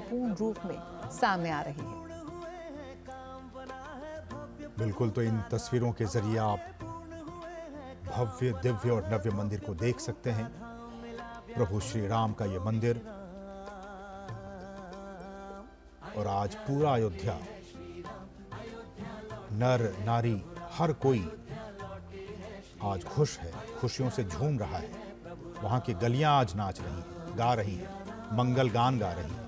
पूर्ण रूप में सामने आ रही है। बिल्कुल, तो इन तस्वीरों के जरिए आप भव्य, दिव्य और नव्य मंदिर को देख सकते हैं। प्रभु श्री राम का ये मंदिर, और आज पूरा अयोध्या, नर नारी हर कोई आज खुश है, खुशियों से झूम रहा है। वहां की गलियां आज नाच रही हैं, गा रही हैं, मंगल गान गा रही हैं।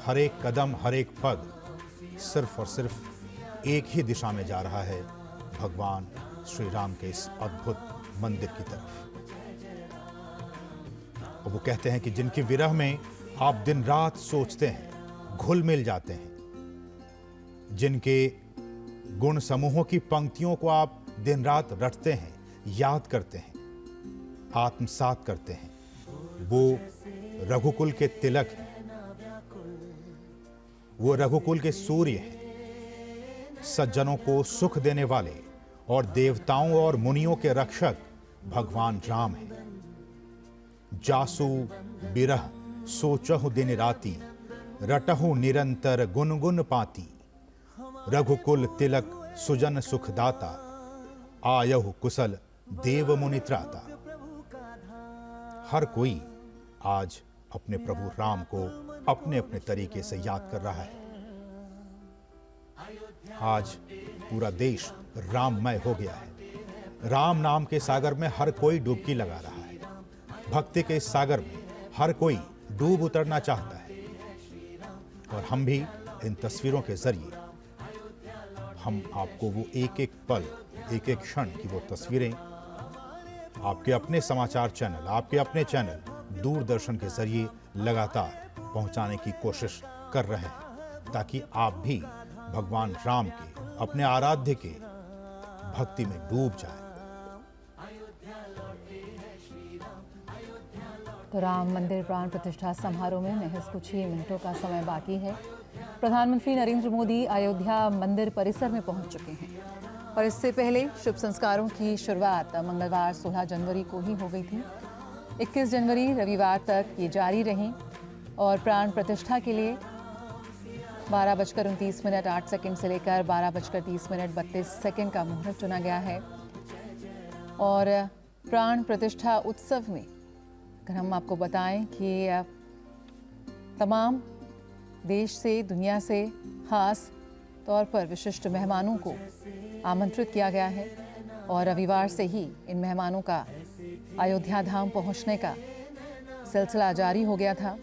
हर एक कदम, हर एक पग सिर्फ और सिर्फ एक ही दिशा में जा रहा है, भगवान श्री राम के इस अद्भुत मंदिर की तरफ। और वो कहते हैं कि जिनकी विरह में आप दिन रात सोचते हैं, घुल मिल जाते हैं, जिनके गुण समूहों की पंक्तियों को आप दिन रात रटते हैं, याद करते हैं, आत्मसात करते हैं, वो रघुकुल के तिलक हैं, वो रघुकुल के सूर्य हैं, सज्जनों को सुख देने वाले और देवताओं और मुनियों के रक्षक भगवान राम हैं। जासु बिरह सोचहु दिन राती, रटहु निरंतर गुनगुन पाती। रघुकुल तिलक सुजन सुखदाता, आयहु कुशल देव मुनि त्राता। हर कोई आज अपने प्रभु राम को अपने अपने तरीके से याद कर रहा है। आज पूरा देश राममय हो गया है। राम नाम के सागर में हर कोई डुबकी लगा रहा है। भक्ति के इस सागर में हर कोई डूब उतरना चाहता है। और हम भी इन तस्वीरों के जरिए हम आपको वो एक एक पल, एक एक क्षण की वो तस्वीरें आपके अपने समाचार चैनल, आपके अपने चैनल दूरदर्शन के जरिए लगातार पहुंचाने की कोशिश कर रहे हैं, ताकि आप भी भगवान राम के, अपने आराध्य के भक्ति में डूब जाएं। तो राम मंदिर प्राण प्रतिष्ठा समारोह में महज कुछ ही मिनटों का समय बाकी है। प्रधानमंत्री नरेंद्र मोदी अयोध्या मंदिर परिसर में पहुंच चुके हैं और इससे पहले शुभ संस्कारों की शुरुआत मंगलवार 16 जनवरी को ही हो गई थी। 21 जनवरी रविवार तक ये जारी रही और प्राण प्रतिष्ठा के लिए 12:29:08 से लेकर 12:30 32 का मुहूर्त चुना गया है। और प्राण प्रतिष्ठा उत्सव में अगर हम आपको बताएं कि तमाम देश से, दुनिया से खास तौर पर विशिष्ट मेहमानों को आमंत्रित किया गया है और रविवार से ही इन मेहमानों का अयोध्या धाम पहुंचने का सिलसिला जारी हो गया था।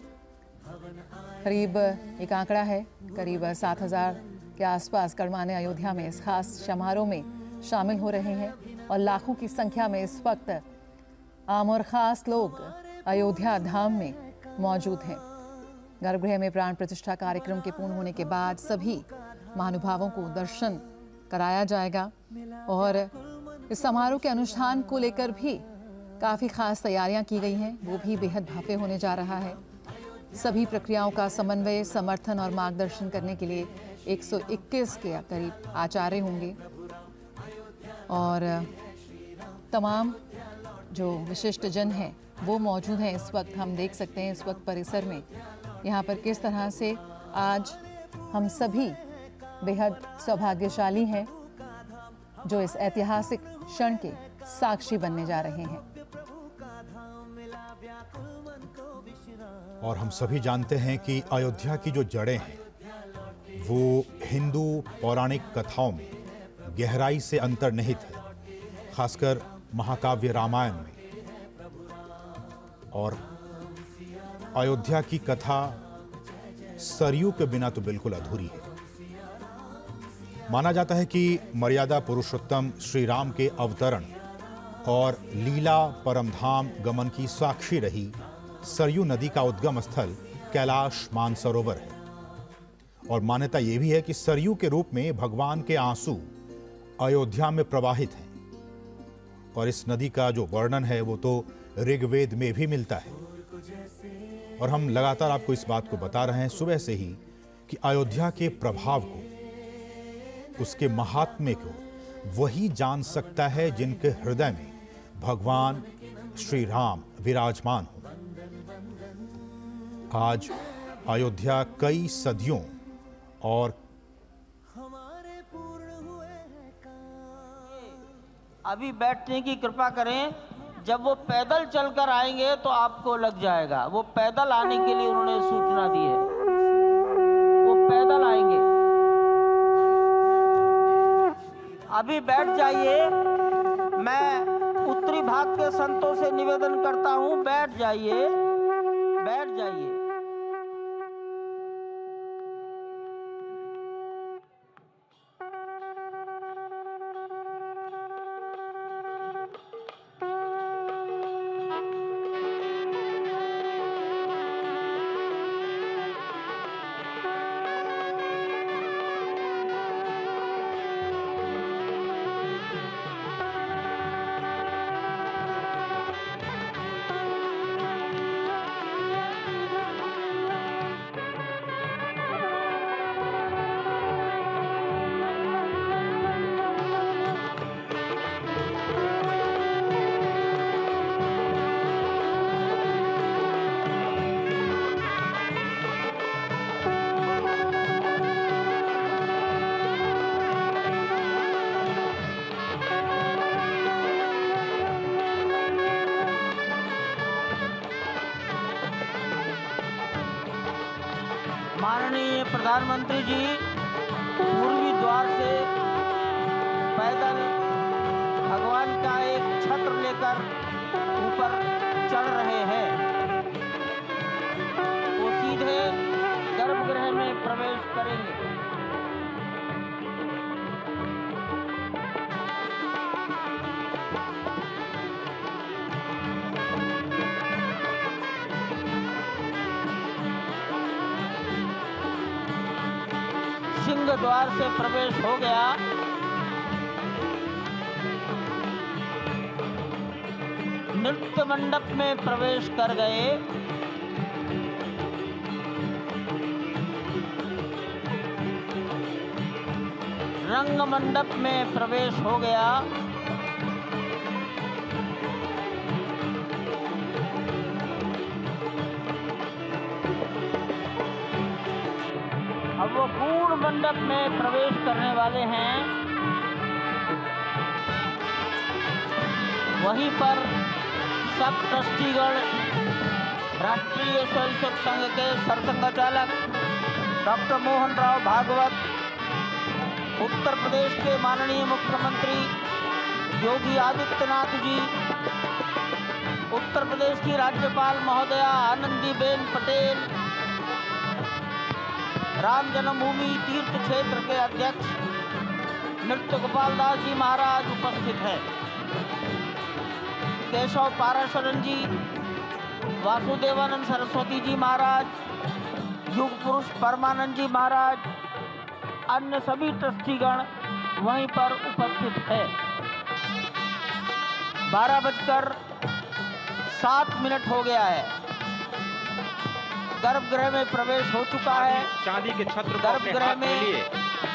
करीब एक आंकड़ा है, करीब 7,000 के आसपास गणमान्य अयोध्या में इस खास समारोह में शामिल हो रहे हैं और लाखों की संख्या में इस वक्त आम और ख़ास लोग अयोध्या धाम में मौजूद हैं। गर्भगृह में प्राण प्रतिष्ठा कार्यक्रम के पूर्ण होने के बाद सभी महानुभावों को दर्शन कराया जाएगा और इस समारोह के अनुष्ठान को लेकर भी काफ़ी खास तैयारियां की गई हैं, वो भी बेहद भव्य होने जा रहा है। सभी प्रक्रियाओं का समन्वय, समर्थन और मार्गदर्शन करने के लिए 121 के करीब आचार्य होंगे और तमाम जो विशिष्ट जन हैं वो मौजूद हैं। इस वक्त हम देख सकते हैं इस वक्त परिसर में यहाँ पर किस तरह से आज हम सभी बेहद सौभाग्यशाली हैं जो इस ऐतिहासिक क्षण के साक्षी बनने जा रहे हैं। और हम सभी जानते हैं कि अयोध्या की जो जड़ें हैं वो हिंदू पौराणिक कथाओं में गहराई से अंतर्निहित है, खासकर महाकाव्य रामायण में। और अयोध्या की कथा सरयू के बिना तो बिल्कुल अधूरी है। माना जाता है कि मर्यादा पुरुषोत्तम श्री राम के अवतरण और लीला परमधाम गमन की साक्षी रही सरयू नदी का उद्गम स्थल कैलाश मानसरोवर है। और मान्यता यह भी है कि सरयू के रूप में भगवान के आंसू अयोध्या में प्रवाहित हैं। और इस नदी का जो वर्णन है वो तो ऋग्वेद में भी मिलता है। और हम लगातार आपको इस बात को बता रहे हैं सुबह से ही कि अयोध्या के प्रभाव को, उसके महात्म्य को वही जान सकता है जिनके हृदय में भगवान श्री राम विराजमान हो। आज अयोध्या कई सदियों और अभी बैठने की कृपा करें। जब वो पैदल चलकर आएंगे तो आपको लग जाएगा। वो पैदल आने के लिए उन्होंने सूचना दी है, वो पैदल आएंगे। अभी बैठ जाइए। मैं उत्तरी भाग के संतों से निवेदन करता हूं, बैठ जाइए, बैठ जाइए। माननीय प्रधानमंत्री जी पूर्वी द्वार से पैदल भगवान का एक छत्र लेकर ऊपर चढ़ रहे हैं। वो सीधे गर्भगृह में प्रवेश करेंगे। सिंह द्वार से प्रवेश हो गया। नृत्य मंडप में प्रवेश कर गए। रंग मंडप में प्रवेश हो गया। अब वो पूर्ण मंडप में प्रवेश करने वाले हैं। वहीं पर सब ट्रस्टीगण, राष्ट्रीय स्वयंसेवक संघ के सरसंघचालक डॉक्टर मोहन राव भागवत, उत्तर प्रदेश के माननीय मुख्यमंत्री योगी आदित्यनाथ जी, उत्तर प्रदेश की राज्यपाल महोदया आनंदीबेन पटेल, राम जन्मभूमि तीर्थ क्षेत्र के अध्यक्ष नृत्य गोपाल दास जी महाराज उपस्थित हैं। केशव पाराशरन जी, वासुदेवानंद सरस्वती जी महाराज, युग पुरुष परमानंद जी महाराज, अन्य सभी ट्रस्टीगण वहीं पर उपस्थित है। 12:07 हो गया है। गर्भगृह में प्रवेश हो चुका है। चांदी के छत्र को अपने गर्भगृह हाथ में में लिए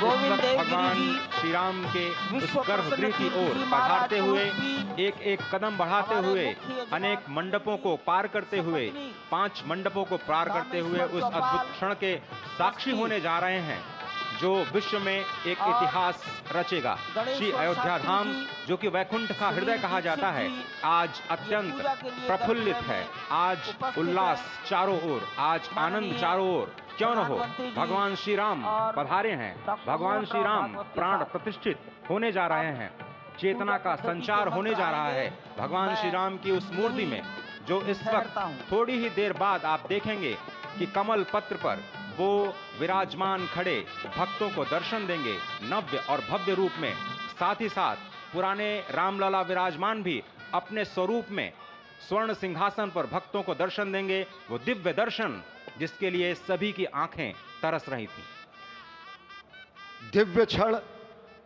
गोविंद देवगिरी भगवान जी श्री राम के उस विश्व गर्भगृह की प्रसन्न ओर जी बढ़ाते महाराज हुए की एक एक कदम बढ़ाते हमारे हुए मुख्य यजमान अनेक मंडपों को पार करते हुए सपत्नी 5 मंडपों को पार करते हुए रामेश्वर उस चौपाल अद्भुत क्षण के साक्षी ट्रस्टी होने जा रहे हैं जो विश्व में एक और इतिहास रचेगा। गणेश्वर श्री अयोध्या शास्त्री धाम जी, जो कि वैकुंठ का हृदय कहा जाता है, आज अत्यंत पूजा के लिए प्रफुल्लित गर्भगृह है। में आज उपस्थित उल्लास है। चारों ओर, आज आनंद माननीय चारों ओर। क्यों न हो, प्रधानमंत्री जी भगवान श्री राम और पधारे हैं। डॉक्टर भगवान मोहन श्री राव राम भागवत के प्राण साथ प्रतिष्ठित होने जा रहे हैं। चेतना का पूजा पद्धति संचार के होने मंत्र जा रहा है। आएंगे। भगवान श्री राम की उस मूर्ति में जो इस ठहरता वक्त हूं। थोड़ी ही देर बाद आप देखेंगे कि कमल पत्र पर वो विराजमान खड़े भक्तों को दर्शन देंगे नव्य और भव्य रूप में। साथ ही साथ पुराने रामलला विराजमान भी अपने स्वरूप में स्वर्ण सिंहासन पर भक्तों को दर्शन देंगे। वो दिव्य दर्शन जिसके लिए सभी की आंखें तरस रही थी। दिव्य क्षण,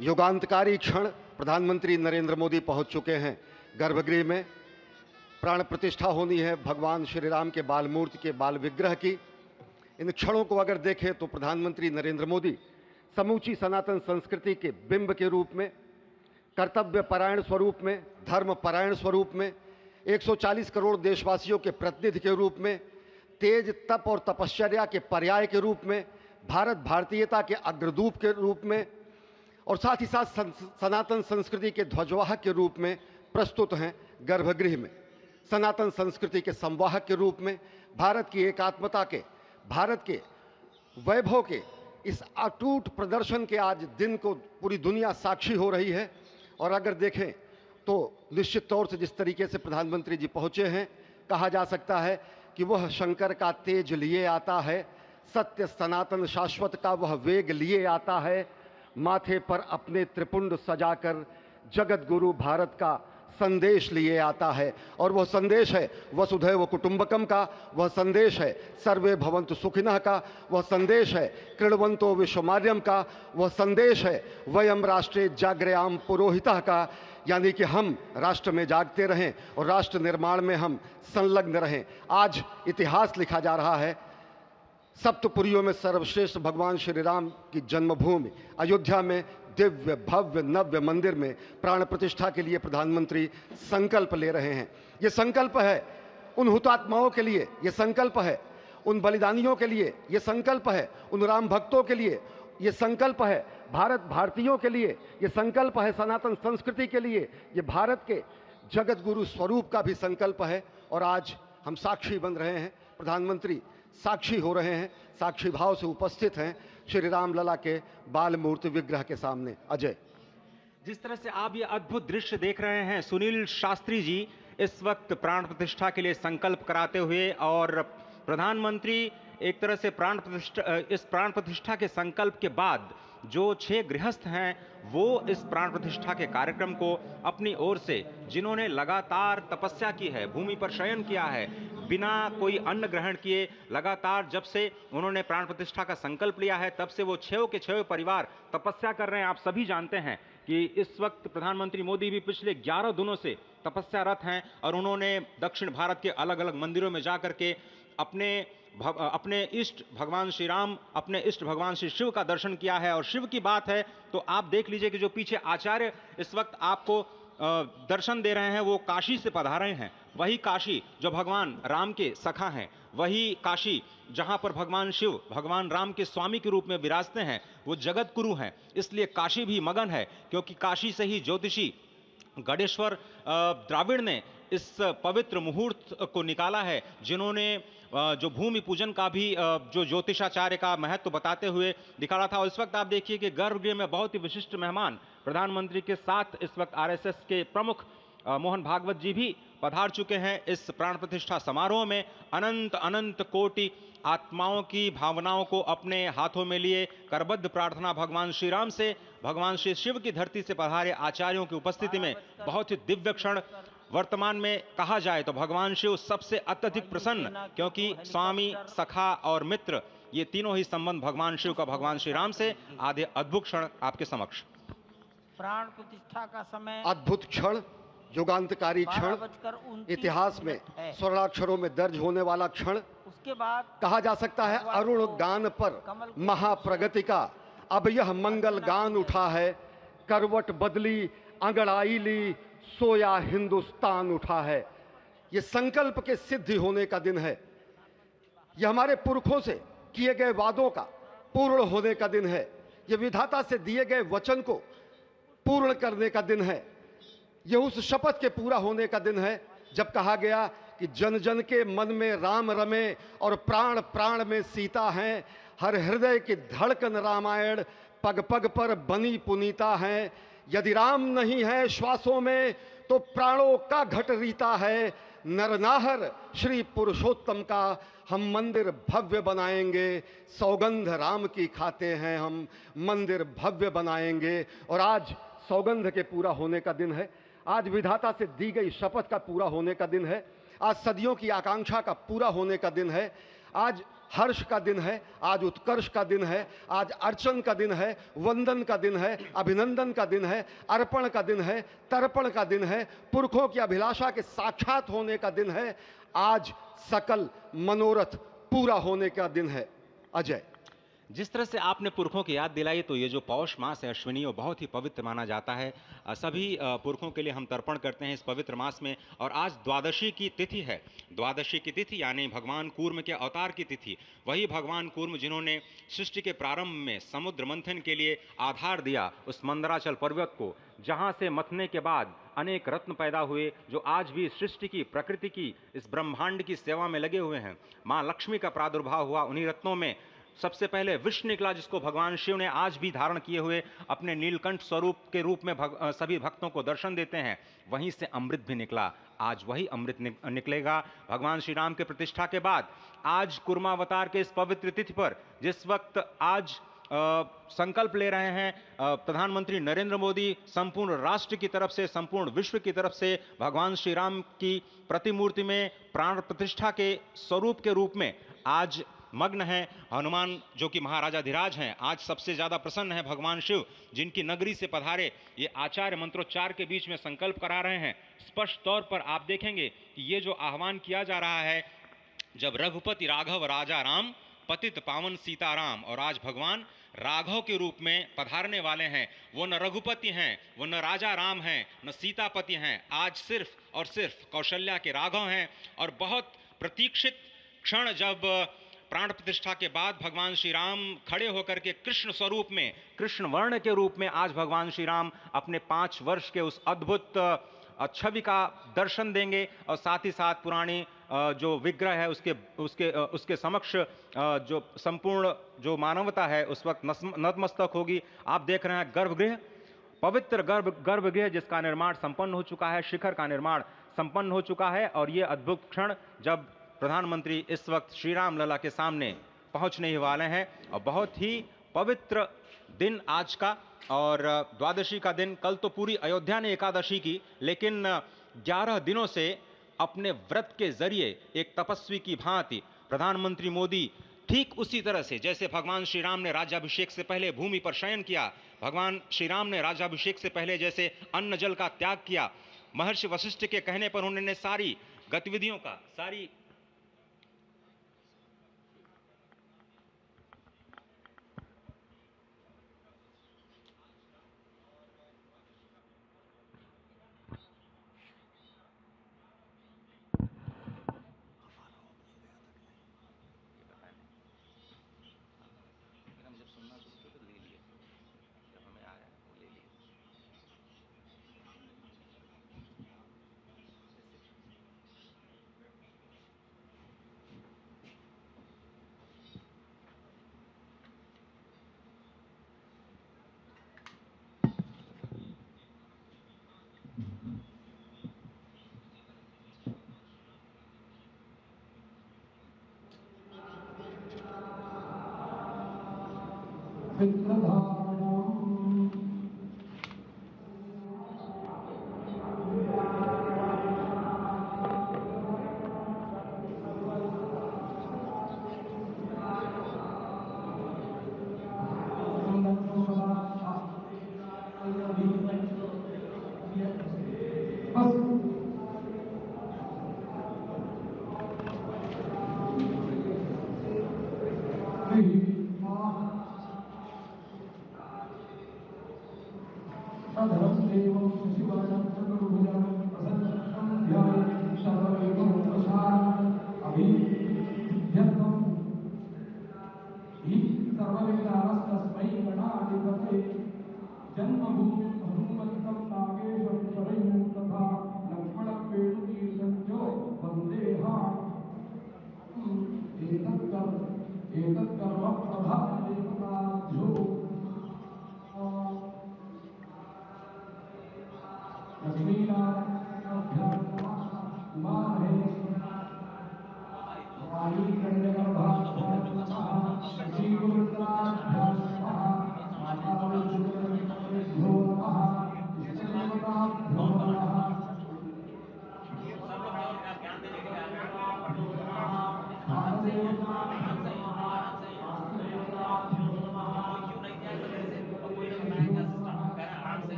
युगांतकारी क्षण। प्रधानमंत्री नरेंद्र मोदी पहुंच चुके हैं गर्भगृह में। प्राण प्रतिष्ठा होनी है भगवान श्री राम के बाल मूर्ति के बाल विग्रह की। इन क्षणों को अगर देखें तो प्रधानमंत्री नरेंद्र मोदी समूची सनातन संस्कृति के बिंब के रूप में, कर्तव्य परायण स्वरूप में, धर्म परायण स्वरूप में, 140 करोड़ देशवासियों के प्रतिनिधि के रूप में तेज तप और तपश्चर्या के पर्याय के रूप में, भारत भारतीयता के अग्रदूत के रूप में और साथ ही साथ सनातन संस्कृति के ध्वजवाहक के रूप में प्रस्तुत हैं गर्भगृह में। सनातन संस्कृति के संवाहक के रूप में, भारत की एकात्मता के, भारत के वैभव के इस अटूट प्रदर्शन के आज दिन को पूरी दुनिया साक्षी हो रही है। और अगर देखें तो निश्चित तौर से जिस तरीके से प्रधानमंत्री जी पहुंचे हैं, कहा जा सकता है कि वह शंकर का तेज लिए आता है, सत्य सनातन शाश्वत का वह वेग लिए आता है, माथे पर अपने त्रिपुंड सजाकर जगत गुरु भारत का संदेश लिए आता है। और वह संदेश है वसुधैव कुटुंबकम का, वह संदेश है सर्वे भवन्तु सुखिनः का, वह संदेश है कृण्वन्तो विश्वमार्यम का, वह संदेश है वयम राष्ट्रे जाग्रयाम पुरोहितः का, यानी कि हम राष्ट्र में जागते रहें और राष्ट्र निर्माण में हम संलग्न रहें। आज इतिहास लिखा जा रहा है। सप्तपुरियों में सर्वश्रेष्ठ भगवान श्री राम की जन्मभूमि अयोध्या में दिव्य भव्य नव्य मंदिर में प्राण प्रतिष्ठा के लिए प्रधानमंत्री संकल्प ले रहे हैं। ये संकल्प है उन हुतात्माओं के लिए, ये संकल्प है उन बलिदानियों के लिए, ये संकल्प है उन राम भक्तों के लिए, ये संकल्प है भारत भारतीयों के लिए, ये संकल्प है सनातन संस्कृति के लिए, ये भारत के जगत गुरु स्वरूप का भी संकल्प है। और आज हम साक्षी बन रहे हैं, प्रधानमंत्री साक्षी हो रहे हैं, साक्षी भाव से उपस्थित हैं श्री राम लला के बाल मूर्ति विग्रह के सामने। अजय, जिस तरह से आप ये अद्भुत दृश्य देख रहे हैं, सुनील शास्त्री जी इस वक्त प्राण प्रतिष्ठा के लिए संकल्प कराते हुए, और प्रधानमंत्री एक तरह से इस प्राण प्रतिष्ठा के संकल्प के बाद जो 6 गृहस्थ हैं वो इस प्राण प्रतिष्ठा के कार्यक्रम को अपनी ओर से, जिन्होंने लगातार तपस्या की है, भूमि पर शयन किया है, बिना कोई अन्न ग्रहण किए, लगातार जब से उन्होंने प्राण प्रतिष्ठा का संकल्प लिया है तब से वो 6 के 6 परिवार तपस्या कर रहे हैं। आप सभी जानते हैं कि इस वक्त प्रधानमंत्री मोदी भी पिछले 11 दिनों से तपस्यारत हैं और उन्होंने दक्षिण भारत के अलग अलग मंदिरों में जाकर के अपने इष्ट भगवान श्री राम, अपने इष्ट भगवान श्री शिव का दर्शन किया है। और शिव की बात है तो आप देख लीजिए कि जो पीछे आचार्य इस वक्त आपको दर्शन दे रहे हैं वो काशी से पधारे हैं। वही काशी जो भगवान राम के सखा हैं, वही काशी जहां पर भगवान शिव भगवान राम के स्वामी के रूप में विराजते हैं, वो जगत गुरु हैं। इसलिए काशी भी मगन है, क्योंकि काशी से ही ज्योतिषी गणेश्वर द्राविड़ ने इस पवित्र मुहूर्त को निकाला है, जिन्होंने जो भूमि पूजन का भी जो ज्योतिषाचार्य का महत्व बताते हुए दिखाया था। और इस वक्त आप देखिए कि गर्भगृह में बहुत ही विशिष्ट मेहमान प्रधानमंत्री के साथ इस वक्त आरएसएस के प्रमुख मोहन भागवत जी भी पधार चुके हैं। इस प्राण प्रतिष्ठा समारोह में अनंत अनंत कोटि आत्माओं की भावनाओं को अपने हाथों में लिए करबद्ध प्रार्थना भगवान श्री राम से, भगवान श्री शिव की धरती से पधारे आचार्यों की उपस्थिति में बहुत ही दिव्य क्षण। वर्तमान में कहा जाए तो भगवान शिव सबसे अत्यधिक प्रसन्न, क्योंकि स्वामी, सखा और मित्र ये तीनों ही संबंध भगवान शिव का भगवान श्री राम से। आधे अद्भुत क्षण आपके समक्ष। प्राण प्रतिष्ठा का समय अद्भुत क्षण, युगांतकारी क्षण, इतिहास में स्वर्णाक्षरों में दर्ज होने वाला क्षण। उसके बाद कहा जा सकता है अरुण गान पर महाप्रगति का अब यह मंगल गान उठा है, करवट बदली अंगड़ाई ली सोया हिंदुस्तान उठा है। ये संकल्प के सिद्धि होने का दिन है, यह हमारे पुरखों से किए गए वादों का पूर्ण होने का दिन है, यह विधाता से दिए गए वचन को पूर्ण करने का दिन है, यह उस शपथ के पूरा होने का दिन है जब कहा गया कि जन जन के मन में राम रमे और प्राण प्राण में सीता हैं, हर हृदय की धड़कन रामायण पग पग पर बनी पुनीता है। यदि राम नहीं है श्वासों में तो प्राणों का घट रीता है, नरनाहर श्री पुरुषोत्तम का हम मंदिर भव्य बनाएंगे, सौगंध राम की खाते हैं हम मंदिर भव्य बनाएंगे। और आज सौगंध के पूरा होने का दिन है, आज विधाता से दी गई शपथ का पूरा होने का दिन है, आज सदियों की आकांक्षा का पूरा होने का दिन है, आज हर्ष का दिन है, आज उत्कर्ष का दिन है, आज अर्चन का दिन है, वंदन का दिन है, अभिनंदन का दिन है, अर्पण का दिन है, तर्पण का दिन है, पुरखों की अभिलाषा के साक्षात होने का दिन है, आज सकल मनोरथ पूरा होने का दिन है। अजय, जिस तरह से आपने पुरखों की याद दिलाई, तो ये जो पौष मास है अश्विनी, वो बहुत ही पवित्र माना जाता है। सभी पुरखों के लिए हम तर्पण करते हैं इस पवित्र मास में। और आज द्वादशी की तिथि है। द्वादशी की तिथि यानी भगवान कूर्म के अवतार की तिथि। वही भगवान कूर्म जिन्होंने सृष्टि के प्रारंभ में समुद्र मंथन के लिए आधार दिया उस मंदराचल पर्वत को, जहां से मथने के बाद अनेक रत्न पैदा हुए, जो आज भी सृष्टि की, प्रकृति की, इस ब्रह्मांड की सेवा में लगे हुए हैं। माँ लक्ष्मी का प्रादुर्भाव हुआ उन्हीं रत्नों में। सबसे पहले विष निकला, जिसको भगवान शिव ने आज भी धारण किए हुए अपने नीलकंठ स्वरूप के रूप में सभी भक्तों को दर्शन देते हैं। वहीं से अमृत भी निकला। आज वही अमृत निकलेगा भगवान श्री राम के प्रतिष्ठा के बाद। आज कुर्मावतार के इस पवित्र तिथि पर, जिस वक्त आज संकल्प ले रहे हैं प्रधानमंत्री नरेंद्र मोदी, संपूर्ण राष्ट्र की तरफ से, संपूर्ण विश्व की तरफ से, भगवान श्री राम की प्रतिमूर्ति में प्राण प्रतिष्ठा के स्वरूप के रूप में आज मग्न है। हनुमान जो कि महाराजाधिराज हैं, आज सबसे ज्यादा प्रसन्न है भगवान शिव, जिनकी नगरी से पधारे ये आचार्य मंत्रोच्चार के बीच में संकल्प करा रहे हैं। स्पष्ट तौर पर आप देखेंगे कि ये जो आह्वान किया जा रहा है, जब रघुपति राघव राजा राम, पतित पावन सीताराम, और आज भगवान राघव के रूप में पधारने वाले हैं। वो न रघुपति हैं, वो न राजा राम हैं, न सीतापति हैं। आज सिर्फ और सिर्फ कौशल्या के राघव हैं। और बहुत प्रतीक्षित क्षण, जब प्राण प्रतिष्ठा के बाद भगवान श्री राम खड़े होकर के कृष्ण स्वरूप में, कृष्ण वर्ण के रूप में आज भगवान श्री राम अपने 5 वर्ष के उस अद्भुत छवि का दर्शन देंगे। और साथ ही साथ पुरानी जो विग्रह है उसके समक्ष जो संपूर्ण जो मानवता है उस वक्त नतमस्तक होगी। आप देख रहे हैं गर्भगृह, पवित्र गर्भगृह जिसका निर्माण संपन्न हो चुका है, शिखर का निर्माण संपन्न हो चुका है। और ये अद्भुत क्षण जब प्रधानमंत्री इस वक्त श्री राम लला के सामने पहुंचने ही वाले हैं। और बहुत ही पवित्र दिन आज का, और द्वादशी का दिन। कल तो पूरी अयोध्या ने एकादशी की, लेकिन 11 दिनों से अपने व्रत के जरिए एक तपस्वी की भांति प्रधानमंत्री मोदी ठीक उसी तरह से, जैसे भगवान श्री राम ने राज्याभिषेक से पहले भूमि पर शयन किया, भगवान श्री राम ने राज्याभिषेक से पहले जैसे अन्न जल का त्याग किया, महर्षि वशिष्ठ के कहने पर उन्होंने सारी गतिविधियों का, सारी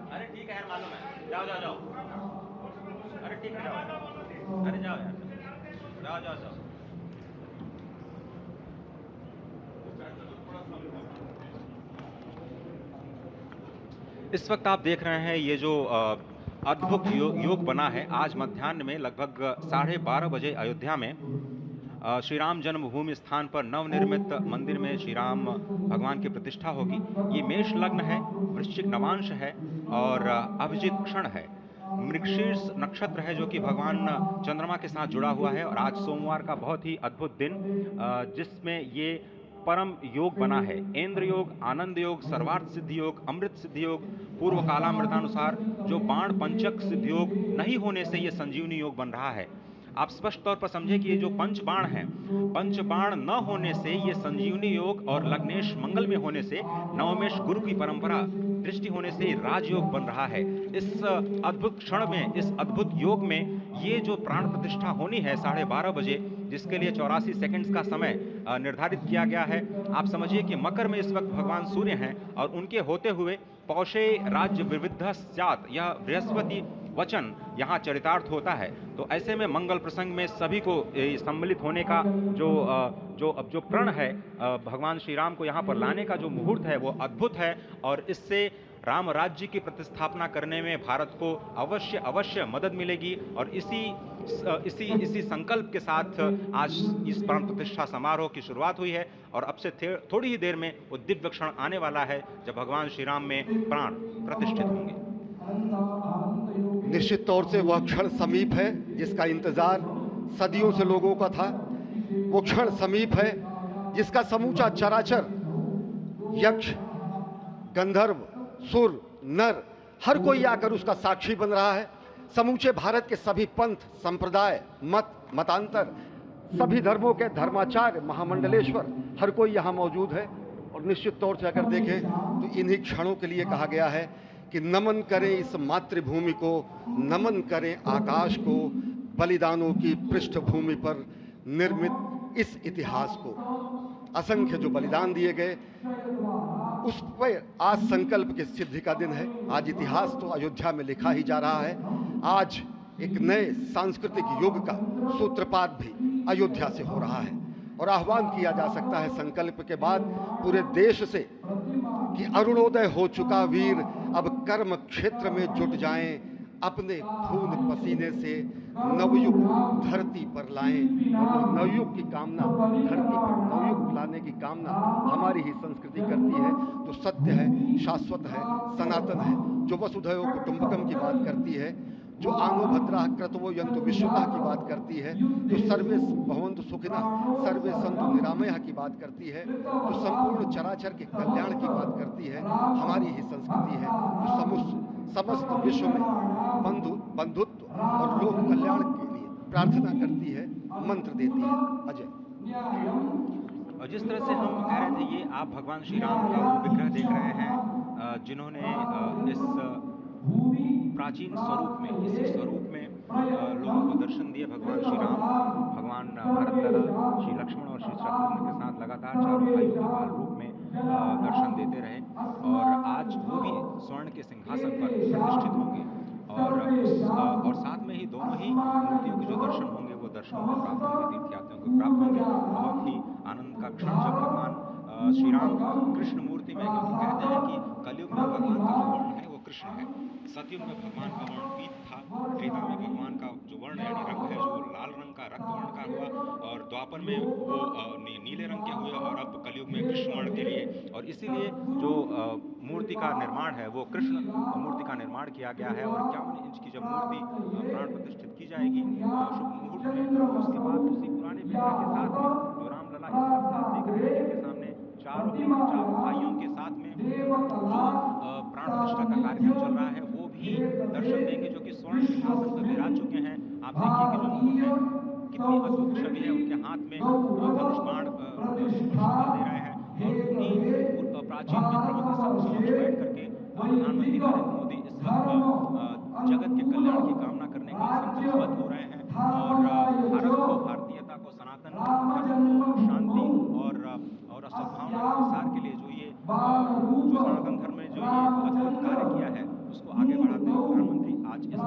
अरे ठीक है यार, मालूम है। जाओ जाओ। इस वक्त आप देख रहे हैं ये जो अद्भुत योग बना है। आज मध्याह्न में लगभग 12:30 बजे अयोध्या में श्री राम जन्मभूमि स्थान पर नवनिर्मित मंदिर में श्री राम भगवान की प्रतिष्ठा होगी। ये मेष लग्न है, वृश्चिक नवांश है और अभिजित क्षण है। मृगशीर्ष नक्षत्र है जो कि भगवान चंद्रमा के साथ जुड़ा हुआ है और आज सोमवार का बहुत ही अद्भुत दिन जिसमें ये परम योग बना है। इंद्र योग, आनंद योग, सर्वार्थ सिद्धि योग, अमृत सिद्धि योग, पूर्व कालामृतानुसार जो बाण पंचक सिद्धि योग नहीं होने से ये संजीवनी योग बन रहा है। आप स्पष्ट तौर पर समझे कि ये जो पंचबाण है, पंचबाण न होने से ये संजीवनी योग और लग्नेश मंगल में होने से नवमेश गुरु की परंपरा दृष्टि होने से राजयोग बन रहा है। इस अद्भुत क्षण में, इस अद्भुत योग में ये जो प्राण प्रतिष्ठा होनी है 12:30 बजे, जिसके लिए 84 सेकंड्स का समय निर्धारित किया गया है। आप समझिए कि मकर में इस वक्त भगवान सूर्य हैं और उनके होते हुए पौषे राज्य विविध स्यात्, यह बृहस्पति वचन यहाँ चरितार्थ होता है। तो ऐसे में मंगल प्रसंग में सभी को सम्मिलित होने का जो प्रण है, भगवान श्री राम को यहाँ पर लाने का जो मुहूर्त है वो अद्भुत है और इससे राम राज्य की प्रतिस्थापना करने में भारत को अवश्य मदद मिलेगी। और इसी संकल्प के साथ आज इस प्राण प्रतिष्ठा समारोह की शुरुआत हुई है और अब से थोड़ी ही देर में वो दिव्य क्षण आने वाला है जब भगवान श्री राम में प्राण प्रतिष्ठित होंगे। निश्चित तौर से वह क्षण समीप है जिसका इंतजार सदियों से लोगों का था। वो क्षण समीप है जिसका समूचा चराचर, यक्ष, गंधर्व, सुर, नर, हर कोई आकर उसका साक्षी बन रहा है। समूचे भारत के सभी पंथ, संप्रदाय, मतांतर, सभी धर्मों के धर्माचार्य, महामंडलेश्वर, हर कोई यहाँ मौजूद है। और निश्चित तौर से अगर देखें तो इन्हीं क्षणों के लिए कहा गया है कि नमन करें इस मातृभूमि को, नमन करें आकाश को, बलिदानों की पृष्ठभूमि पर निर्मित इस इतिहास को। असंख्य जो बलिदान दिए गए उस पर आज संकल्प की सिद्धि का दिन है। आज इतिहास तो अयोध्या में लिखा ही जा रहा है। आज एक नए सांस्कृतिक युग का सूत्रपात भी अयोध्या से हो रहा है और आह्वान किया जा सकता है संकल्प के बाद पूरे देश से कि अरुणोदय हो चुका वीर, अब कर्म क्षेत्र में जुट जाएं, अपने खून पसीने से नवयुग धरती पर लाएं। और वो नवयुग की कामना, धरती पर नवयुग लाने की कामना हमारी ही संस्कृति करती है, जो सत्य है, शाश्वत है, सनातन है, जो वसुधैव कुटुंबकम की बात करती है, जो आनो भद्राः क्रतवो यन्तु विश्वतः की बात करती है, जो सर्वे भवन्तु सुखिनः सर्वे सन्तु निरामयः की बात करती है, जो संपूर्ण चराचर के कल्याण की बात करती है, हमारी ही संस्कृति है, जो समस्त विश्व में बंधुत्व और लोक कल्याण के लिए प्रार्थना करती है, मंत्र देती है। अजय, और जिस तरह से हम कह रहे थे, ये आप भगवान श्री राम का वो विग्रह देख रहे हैं जिन्होंने इस प्राचीन स्वरूप में, इसी स्वरूप में लोगों को दर्शन दिए। भगवान श्री राम, भगवान भरत लला, श्री लक्ष्मण और श्री शत्रुघ्न के साथ लगातार चारों भाइयों के बाल रूप में दर्शन देते रहे और आज वो भी स्वर्ण के सिंहासन पर प्रतिष्ठित होंगे और साथ में ही दोनों ही मूर्तियों के जो दर्शन होंगे वो दर्शन को प्राप्त होंगे, तीर्थयात्रियों को प्राप्त होंगे। बहुत ही आनंद का क्षण जब भगवान श्री राम कृष्ण मूर्ति में, क्योंकि कहते हैं कि कलयुग में भगवान का जो वर्ण है वो कृष्ण है, सतयुग में भगवान का वर्ण पीत था, त्रेता में भगवान का जो वर्ण यानी रंग है जो लाल रंग का, रक्त वर्ण का हुआ और द्वापर में वो नीले रंग के हुए और अब कलयुग में कृष्ण वर्ण के लिए। और इसीलिए जो मूर्ति का निर्माण है वो कृष्ण मूर्ति का निर्माण किया गया है और 51 इंच की जब मूर्ति प्राण प्रतिष्ठित की जाएगी शुभ मुहूर्त में, उसके बाद उसी पुराने विग्रह के साथ में जो रामलला इस वक्त आप देख रहे हैं जिनके सामने चारों भाइयों के साथ में जो प्राण प्रतिष्ठा का कार्यक्रम चल रहा है वो भी दर्शन देंगे, जो कि स्वर्ण सिंहासन पर विराज चुके हैं। आप देखिए कि जो मुकुट है कितनी अद्भुत छवि है, उनके हाथ में धनुष बाण शोभा दे रहे हैं और उन्हीं प्राचीन विग्रहों के समक्ष बैठ करके प्रधानमंत्री नरेंद्र मोदी इस वक्त जगत के कल्याण की कामना करने के लिए संकल्पबद्ध हो रहे हैं और भारत को, भारतीयता को, सनातन धर्म को शांति और सद्भावना के प्रसार के लिए जो सनातन धर्म में जो ये अद्भुत कार्य किया है उसको आगे बढ़ाते हुए प्रधानमंत्री आज इस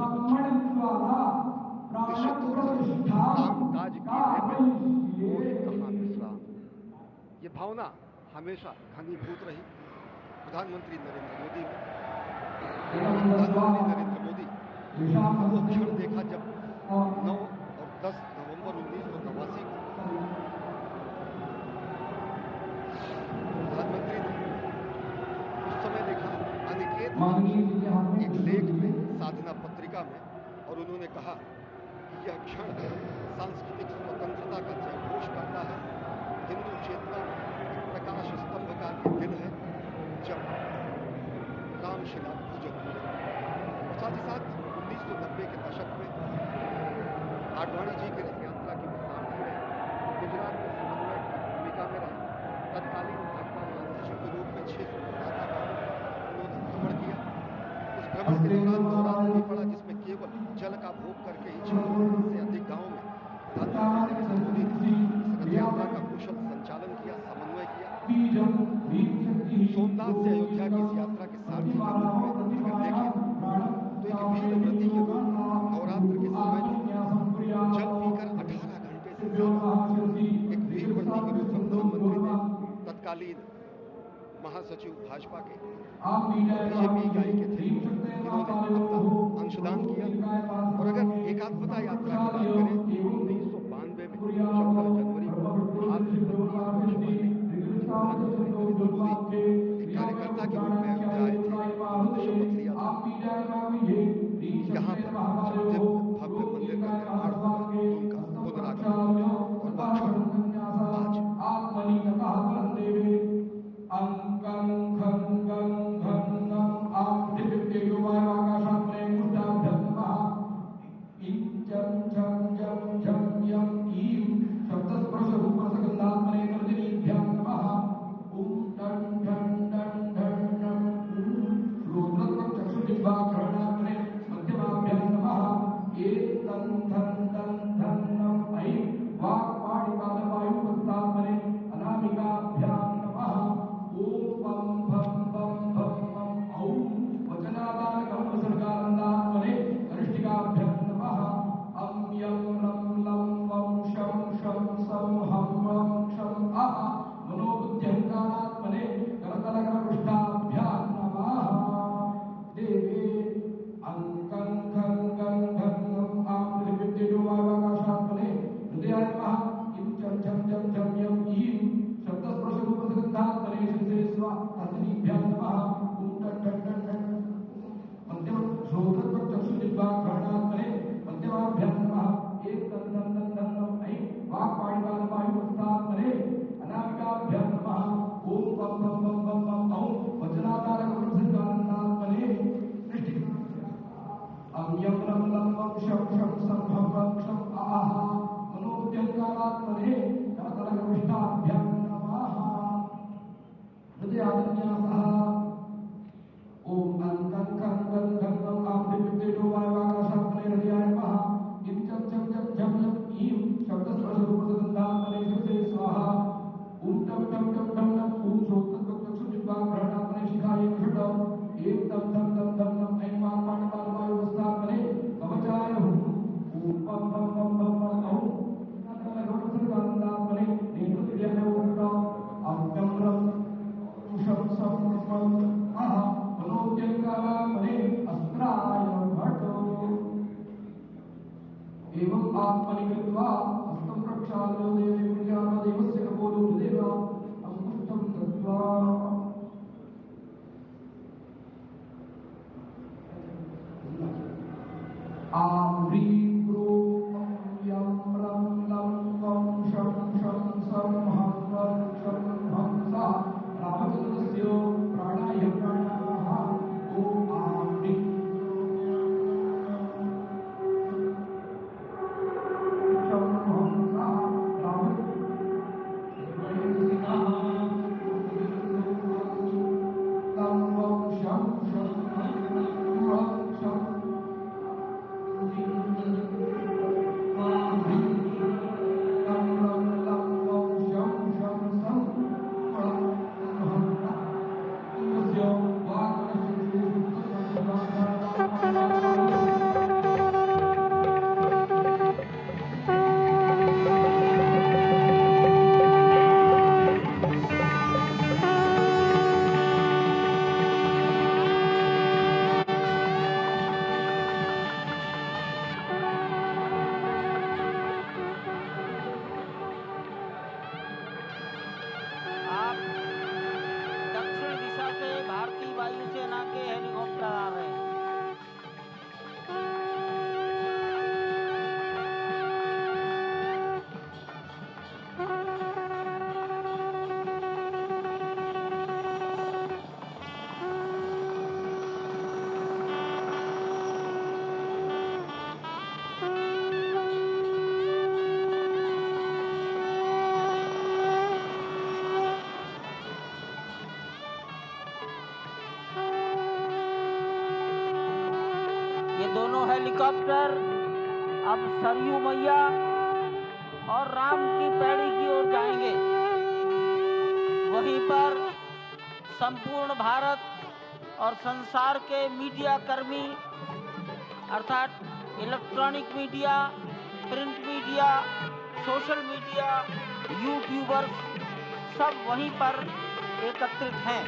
निश्चित तौर से काम काज कीजिए मोहि कहाँ विश्राम। ये भावना हमेशा घनीभूत रही प्रधानमंत्री नरेंद्र मोदी में। प्रधानमंत्री नरेंद्र मोदी वो क्षण देखा जब 9 और 10 नवंबर 1989 को प्रधानमंत्री ने उस समय देखा अनिकेत एक लेख में साधना पत्रिका में, और उन्होंने कहा कि यह क्षण सांस्कृतिक स्वतंत्रता का जयघोष करता है, हिंदू चेतना में एक प्रकाश स्तंभ का ये दिन है जब रामशिला पूजन हुए। साथ ही साथ 1990 के दशक में आडवाणी जी की रथ यात्रा की सारथी रहे, गुजरात में समन्वय की भूमिका में रहे, तत्कालीन भाजपा महासचिव के रूप में 600 उन्होंने भ्रमण किया। उस भ्रमण के दौरान नवरात्र भी पड़ा जिसमें केवल जल का भोग करके ही 600 से अधिक गाँव में प्रधानमंत्री नरेंद्र मोदी ने इस रथ यात्रा का कुशल संचालन किया, समन्वय किया। सोमनाथ से अयोध्या की इस यात्रा के सारथी के रूप में अगर देखें तो एक वीर व्रती के रूप में नवरात्र के समय में जल पीकर 18 घंटे से ज्यादा एक वीर व्रती के रूप में प्रधानमंत्री ने तत्कालीन महासचिव भाजपा के बीजेपी इकाई के थे, इन्होंने अपना अंशदान किया। और अगर एकात्मता यात्रा की बात करें 1992 में 14 जनवरी को आज से 32 वर्ष पहले प्रधानमंत्री नरेंद्र मोदी एक कार्यकर्ता के रूप में अयोध्या आए थे, उन्होंने शपथ लिया था यहाँ पर जब दिव्य भव्य मंदिर का निर्माण होगा तो उनका पुनरागमन होगा। और वह क्षण हेलीकॉप्टर अब सरयू मैया और राम की पैड़ी की ओर जाएंगे। वहीं पर संपूर्ण भारत और संसार के मीडिया कर्मी अर्थात electronic media, print media, social media, YouTubers सब वहीं पर एकत्रित हैं।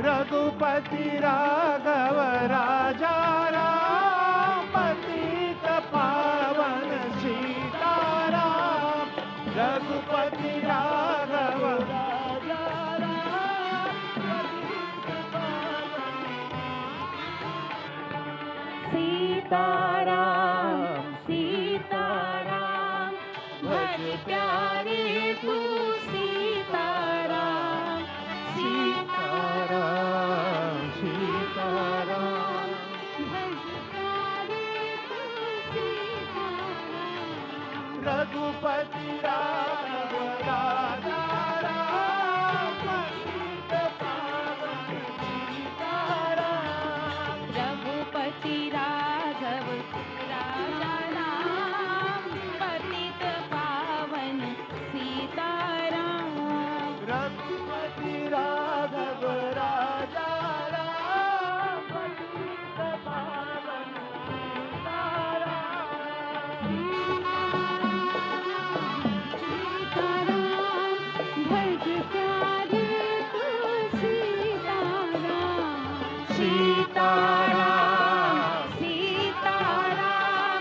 रघुपति राघव राजा राम पतित पावन सीताराम। रघुपति राघव राजा राम पतित पावन सीताराम सीताराम भज प्यारे तू सीताराम। सीताराम सीताराम भज प्यारे तू सीताराम। रघुपति राघव राजा राम पतित पावन सीताराम। रघुपति राघव राजा राम पतित पावन सीताराम। रघुपति राघव राजा राम पतित पावन सीताराम। सीताराम भज प्यारे तू सीताराम। सीताराम सीताराम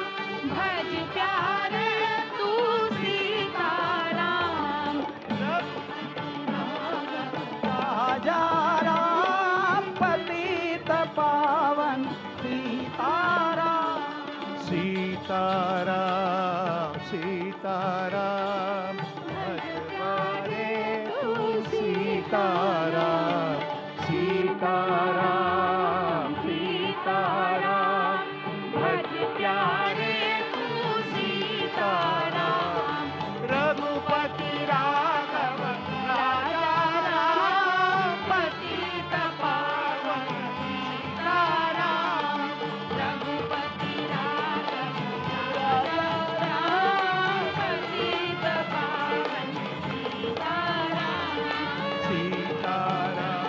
भज प्यारे तू सीताराम। राजा राम पतित पावन सीताराम। सीताराम सीताराम भज प्यारे तू सीताराम। सीताराम सीताराम भज प्यारे तू सीताराम। रघुपति राघव राजा राम पतित पावन सीताराम। रघुपति राघव राजा राम पतित पावन सीताराम। सीताराम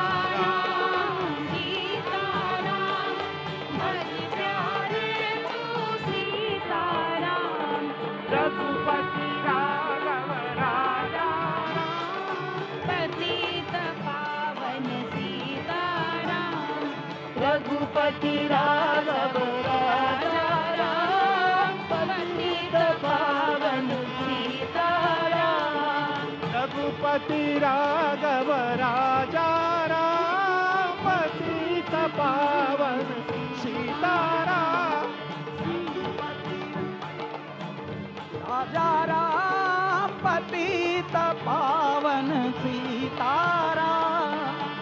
सीताराम सीताराम भज प्यारे तू सीताराम। रघुपति राघव राजा पतित पावन सीताराम। रघुपति राघव राजा राम पतित पावन सीताराम। रघुपति राघव राजा राम पतित पावन सीताराम। राजा राम पतित पावन सीताराम।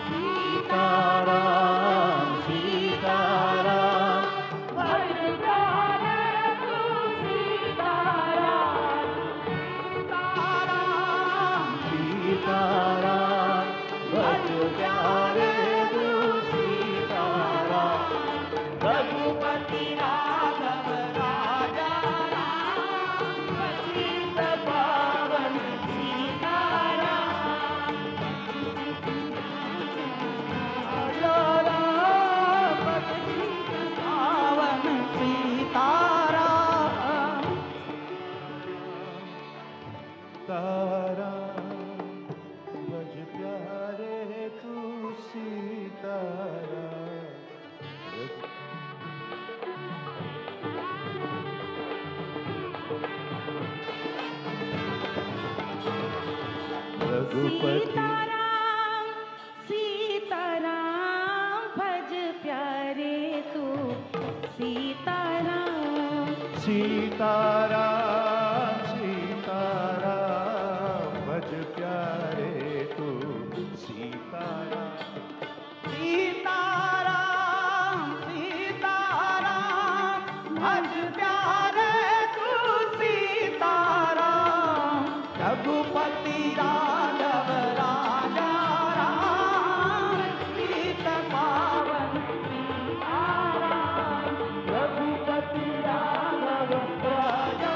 सीताराम सीताराम भज प्यारे तू सीताराम। सीताराम भज प्यारे तू सीताराम। रघुपति राघव राजा राम पतित पावन सीताराम। राजा राम पतित पावन सीताराम। ताराम भज प्यारे तू सीताराम। रघुपति सीताराम सीताराम भज प्यारे तू सीताराम। सीताराम सीताराम भज प्यारे तू सीताराम। सीताराम सीताराम भज प्यारे तू सीताराम। रघुपति राघव राजा राम पतित पावन सीताराम। रघुपति राघव राजा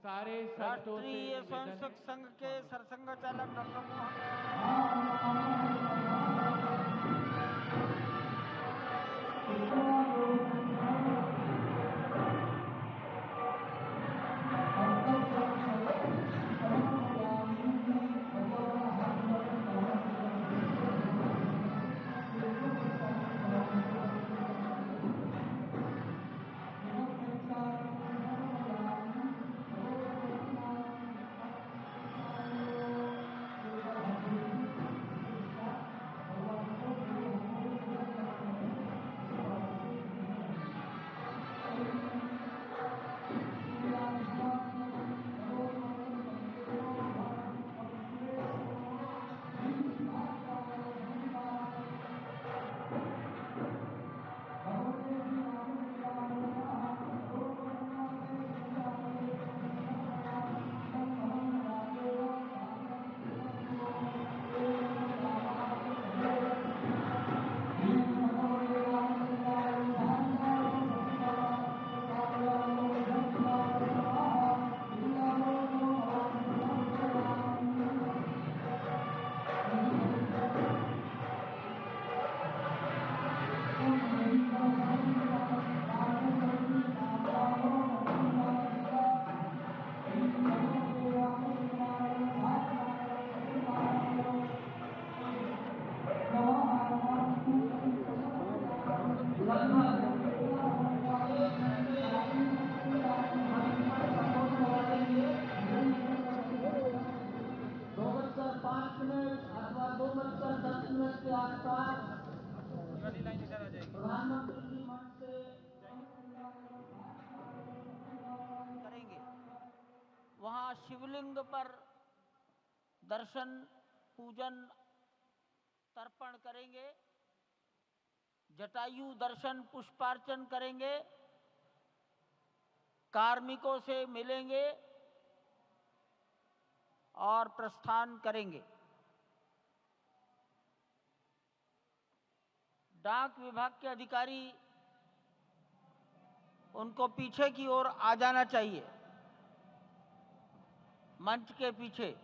सारे संतों से राष्ट्रीय निवेदन स्वयंसेवक है। संघ के सरसंघ चालक डॉक्टर मोहन करेंगे। वहां शिवलिंग पर दर्शन पूजन तर्पण करेंगे, जटायु दर्शन पुष्पार्चन करेंगे, कार्मिकों से मिलेंगे और प्रस्थान करेंगे। डाक विभाग के अधिकारी उनको पीछे की ओर आ जाना चाहिए, मंच के पीछे।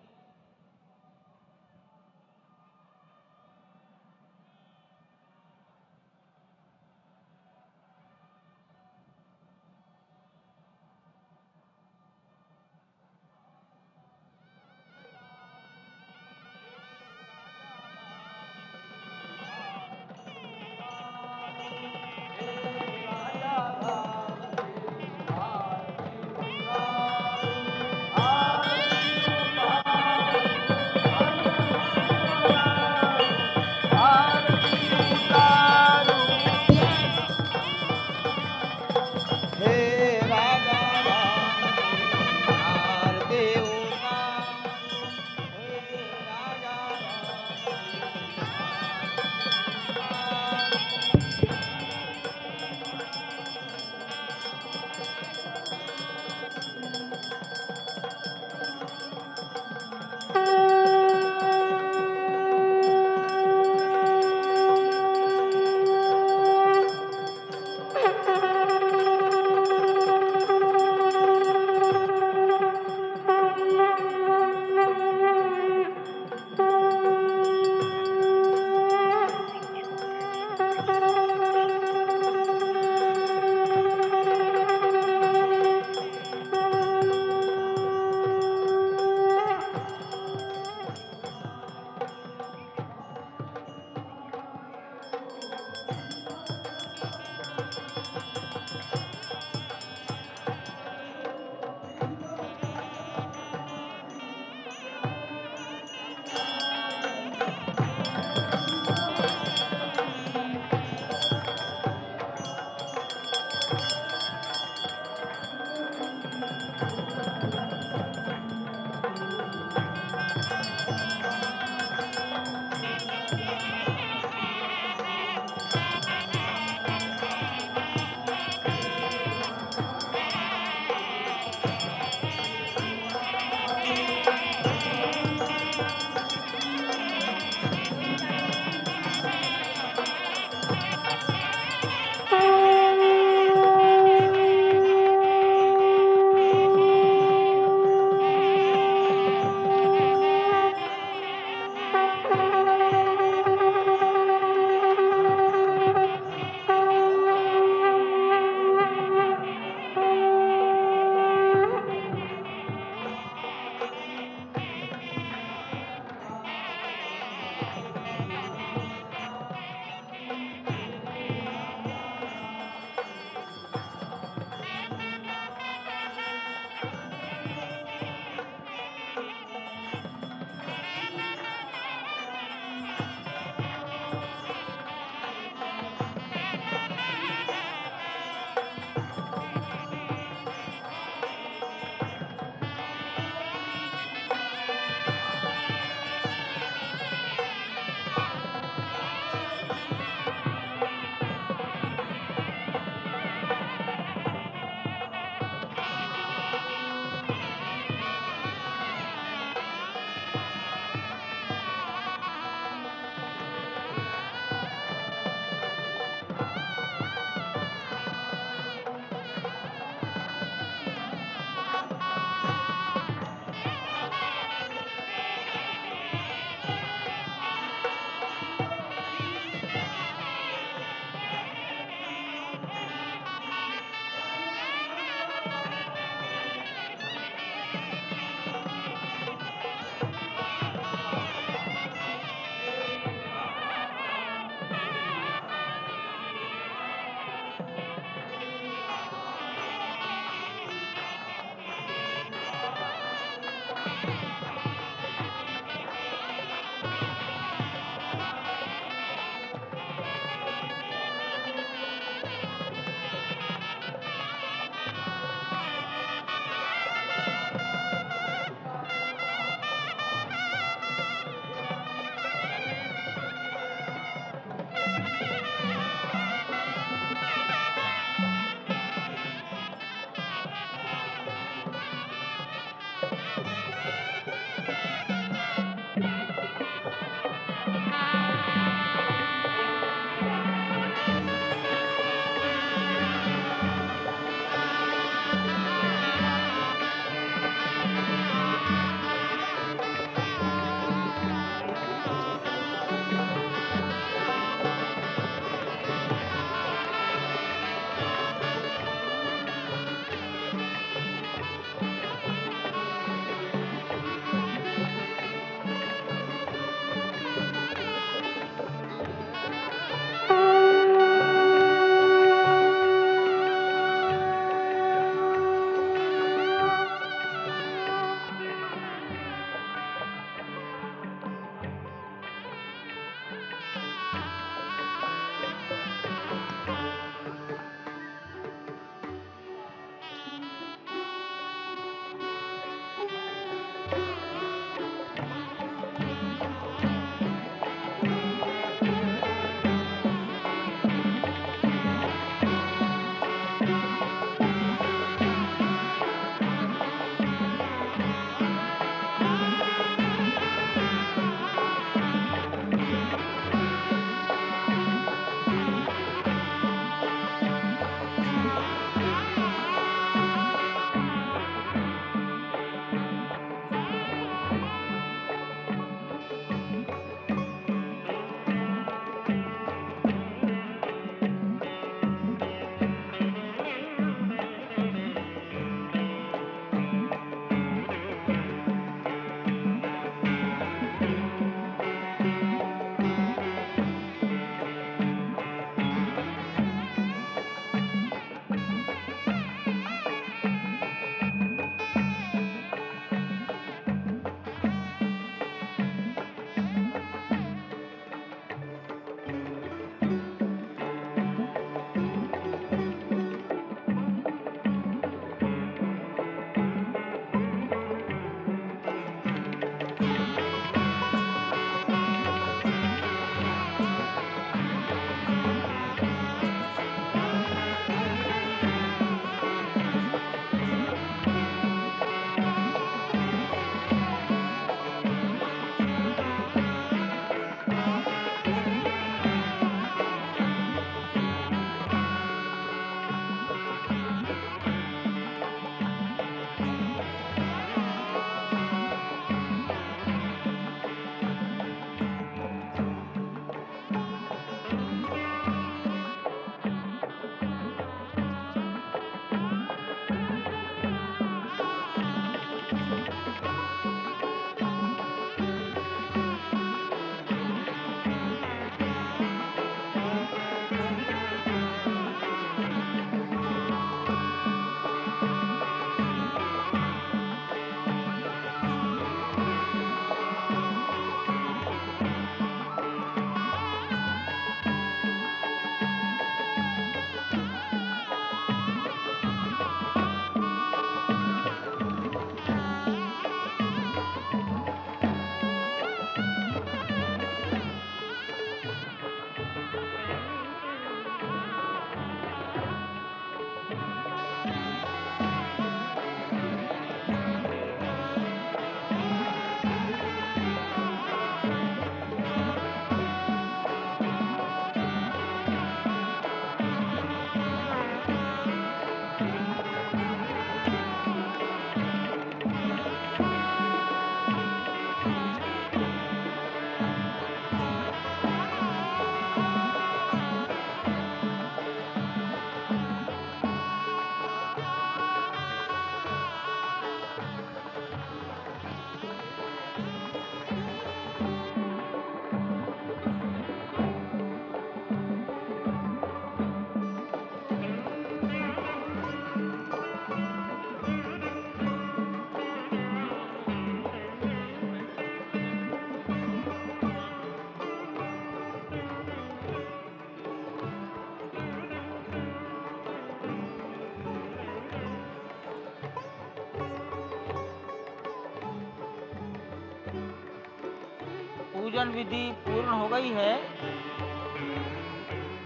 पूजन विधि पूर्ण हो गई है।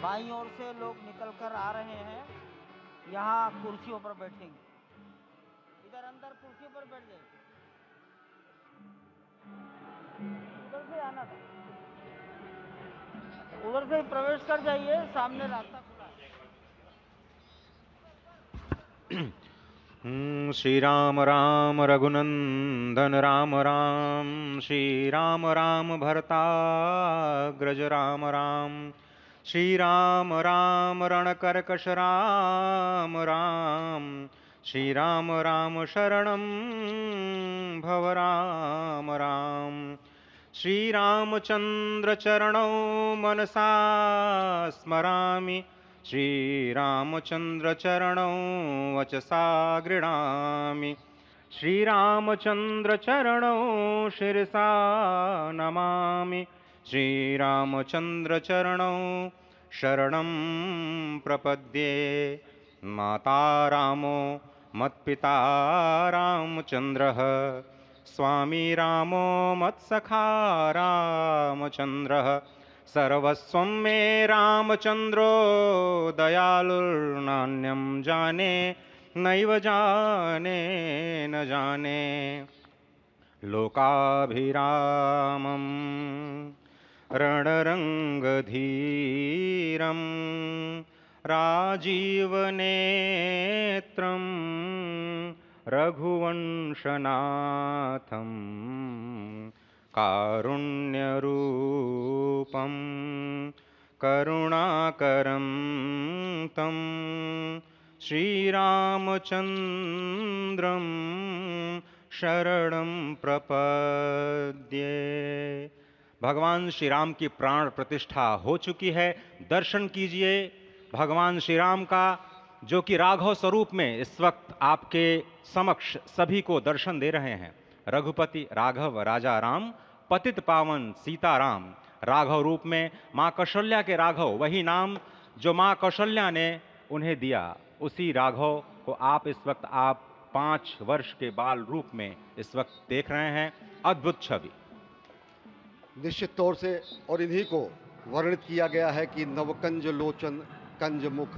बाईं ओर से लोग निकल कर आ रहे हैं, यहाँ कुर्सियों पर बैठेंगे। इधर अंदर कुर्सियों पर बैठ जाइए, उधर से आना था, उधर से ही प्रवेश कर जाइए, सामने रास्ता खुला है। श्री राम राम रघुनंदन राम राम, श्री राम राम भरताग्रज राम राम, श्री राम राम रणकर्कश राम राम, श्री राम राम शरणं भव राम राम, श्री रामचंद्र चरणौ मनसा स्मरामि, श्री रामचंद्र चरणौ वचसा गृह्णामि, श्री रामचंद्र चरणौ शिरसा नमामि, श्री रामचंद्र चरणौ शरणं प्रपद्ये। माता रामो मत्पिता रामचंद्रः, स्वामी रामो मत्सखा रामचंद्रः, सर्वस्वं मे रामचंद्रो दयालुर्नान्यं जाने नैव जाने न जाने। लोकाभिरामं रणरंगधीरं राजीवनेत्रं रघुवंशनाथं, कारुण्यरूपं करुणाकरं तं श्रीरामचन्द्रं शरणं प्रपद्ये। भगवान श्री राम की प्राण प्रतिष्ठा हो चुकी है। दर्शन कीजिए भगवान श्री राम का, जो कि राघव स्वरूप में इस वक्त आपके समक्ष सभी को दर्शन दे रहे हैं। रघुपति राघव राजा राम, पतित पावन सीताराम। राघव रूप में माँ कौशल्या के राघव, वही नाम जो माँ कौशल्या ने उन्हें दिया, उसी राघव को आप इस वक्त 5 वर्ष के बाल रूप में इस वक्त देख रहे हैं। अद्भुत छवि। निश्चित तौर से और इन्हीं को वर्णित किया गया है कि नवकंज लोचन कंज मुख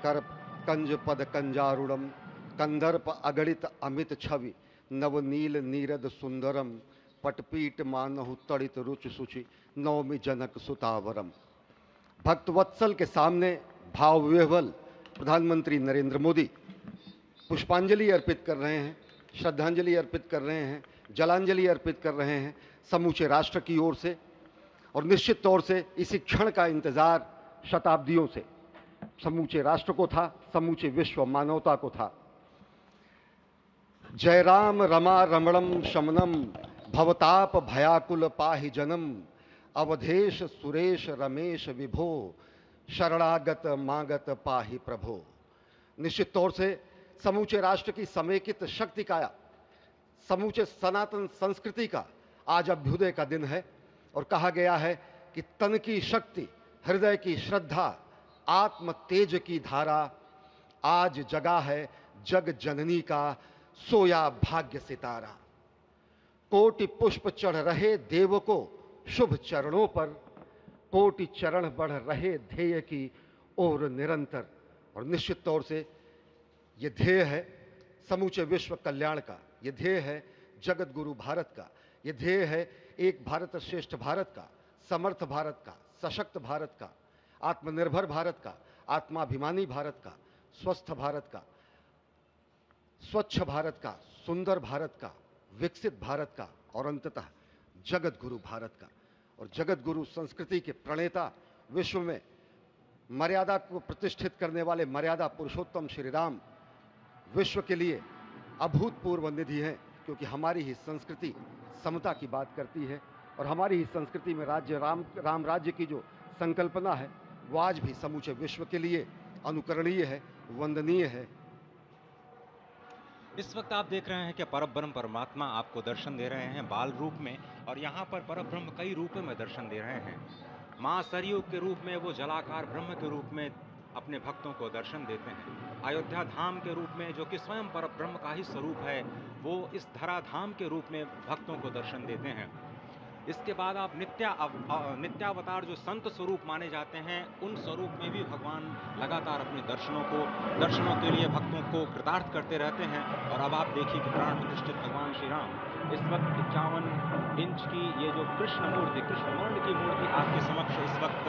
कर कंज पद कंजारुणम, कंदर्प अगणित अमित छवि नवनील नीरद सुंदरम, पटपीट मानहु तड़ित रुचि सुचि नवमी जनक सुतावरम। भक्तवत्सल के सामने भाव विह्वल प्रधानमंत्री नरेंद्र मोदी पुष्पांजलि अर्पित कर रहे हैं, श्रद्धांजलि अर्पित कर रहे हैं, जलांजलि अर्पित कर रहे हैं समूचे राष्ट्र की ओर से। और निश्चित तौर से इसी क्षण का इंतजार शताब्दियों से समूचे राष्ट्र को था, समूचे विश्व मानवता को था। जय राम रमा रमणम शमनम, भवताप भयाकुल पाहि जनम, अवधेश सुरेश रमेश विभो, शरणागत मागत पाहि प्रभो। निश्चित तौर से समूचे राष्ट्र की समेकित शक्ति का, समूचे सनातन संस्कृति का आज अभ्युदय का दिन है। और कहा गया है कि तन की शक्ति, हृदय की श्रद्धा, आत्म तेज की धारा आज जगा है जग जननी का सोया भाग्य सितारा। कोटि पुष्प चढ़ रहे देव को शुभ चरणों पर, कोटि चरण बढ़ रहे ध्येय की ओर निरंतर। और निश्चित तौर से ये ध्येय है समूचे विश्व कल्याण का, ये ध्येय है जगत गुरु भारत का, ये ध्येय है एक भारत श्रेष्ठ भारत का, समर्थ भारत का, सशक्त भारत का, आत्मनिर्भर भारत का, आत्माभिमानी भारत का, स्वस्थ भारत का, स्वच्छ भारत का, सुंदर भारत का, विकसित भारत का और अंततः जगत गुरु भारत का। और जगत गुरु संस्कृति के प्रणेता, विश्व में मर्यादा को प्रतिष्ठित करने वाले मर्यादा पुरुषोत्तम श्री राम विश्व के लिए अभूतपूर्व निधि हैं, क्योंकि हमारी ही संस्कृति समता की बात करती है और हमारी ही संस्कृति में राज्य राम राज्य की जो संकल्पना है वो आज भी समूचे विश्व के लिए अनुकरणीय है, वंदनीय है। इस वक्त आप देख रहे हैं कि परब्रह्म परमात्मा आपको दर्शन दे रहे हैं बाल रूप में, और यहाँ पर परब्रह्म कई रूपों में दर्शन दे रहे हैं। माँ सरयू के रूप में वो जलाकार ब्रह्म के रूप में अपने भक्तों को दर्शन देते हैं। अयोध्या धाम के रूप में, जो कि स्वयं परब्रह्म का ही स्वरूप है, वो इस धरा धाम के रूप में भक्तों को दर्शन देते हैं। इसके बाद आप नित्यावतार जो संत स्वरूप माने जाते हैं, उन स्वरूप में भी भगवान लगातार अपने दर्शनों के लिए भक्तों को कृतार्थ करते रहते हैं। और अब आप देखिए कि प्राण प्रतिष्ठित भगवान श्री राम इस वक्त 51 इंच की ये जो कृष्ण वर्ण की मूर्ति आपके समक्ष इस वक्त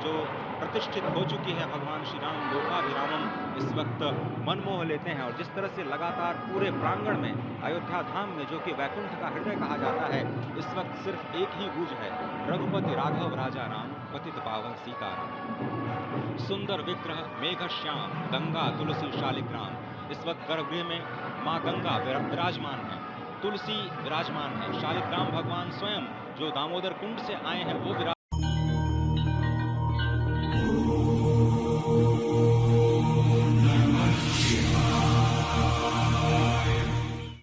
जो प्रतिष्ठित हो चुकी है, भगवान श्री राम लोकाभिरामम इस वक्त मनमोह लेते हैं। और जिस तरह से लगातार पूरे प्रांगण में अयोध्या धाम में, जो कि वैकुंठ का हृदय कहा जाता है, इस वक्त सिर्फ एक ही गूंज है, रघुपति राघव राजा राम पतित पावन सीताराम। सुंदर विग्रह मेघ श्याम गंगा तुलसी शालिग्राम। इस वक्त गर्भगृह में माँ गंगा विराजमान है, तुलसी विराजमान है, शालिग्राम भगवान स्वयं जो दामोदर कुंड से आए हैं वो